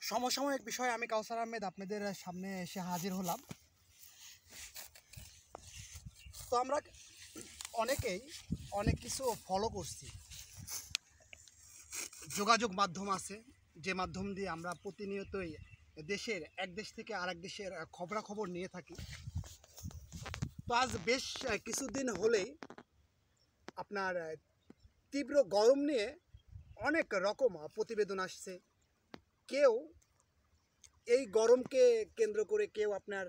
সমসাময়িক বিষয়ে আমি কাউসার আহমেদ আপনাদের সামনে এসে হাজির হলাম। তো আমরা অনেকেই অনেক কিছু ফলো করছি, যোগাযোগ মাধ্যম আছে যে মাধ্যম দিয়ে আমরা প্রতিনিয়তই দেশের এক দেশ থেকে আরেক দেশের খবরাখবর নিয়ে থাকি। তো আজ বেশ কিছুদিন হলেই আপনার তীব্র গরম নিয়ে অনেক রকম প্রতিবেদন আসছে। কেউ এই গরমকে কেন্দ্র করে কেউ আপনার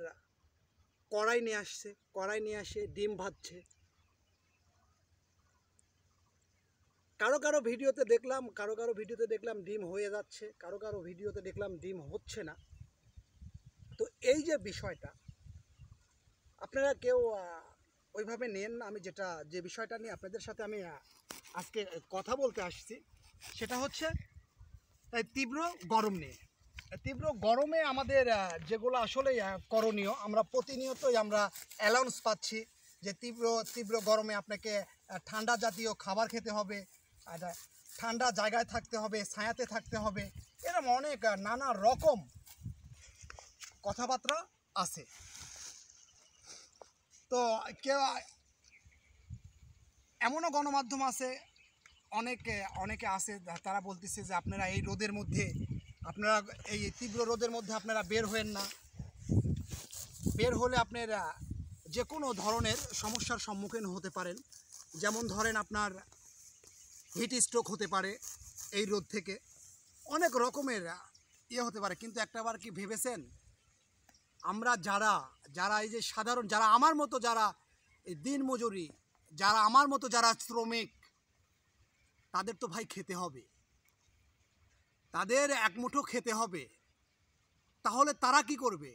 কড়াই নিয়ে আসছে, কড়াই নিয়ে আসে ডিম ভাজছে। কারো কারো ভিডিওতে দেখলাম ডিম হয়ে যাচ্ছে, কারো কারো ভিডিওতে দেখলাম ডিম হচ্ছে না। তো এই যে বিষয়টা আপনারা কেউ ওইভাবে নেন না। আমি যে বিষয়টা নিয়ে আপনাদের সাথে আমি আজকে কথা বলতে আসছি সেটা হচ্ছে তীব্র গরম নিয়ে। তীব্র গরমে আমাদের যেগুলো আসলে করণীয়, আমরা প্রতিনিয়তই আমরা অ্যালাউন্স পাচ্ছি যে তীব্র গরমে আপনাকে ঠান্ডা জাতীয় খাবার খেতে হবে, ঠান্ডা জায়গায় থাকতে হবে, ছায়াতে থাকতে হবে, এরকম অনেক নানা রকম কথাবার্তা আছে। তো কেউ এমনও গণমাধ্যম আছে, অনেকে আছে তারা বলতেছে যে আপনারা এই রোদের মধ্যে, আপনারা এই তীব্র রোদের মধ্যে আপনারা বের হয়েন না, বের হলে আপনারা যে কোনো ধরনের সমস্যার সম্মুখীন হতে পারেন। যেমন ধরেন আপনার হিট স্ট্রোক হতে পারে, এই রোদ থেকে অনেক রকমের হতে পারে। কিন্তু একটাবার কি ভেবেছেন, আমরা যারা এই যে সাধারণ, যারা আমার মতো, যারা এই দিনমজুরি, যারা আমার মতো, যারা শ্রমিক, তাদের তো ভাই খেতে হবে, তাদের এক মুঠো খেতে হবে। তাহলে তারা কি করবে?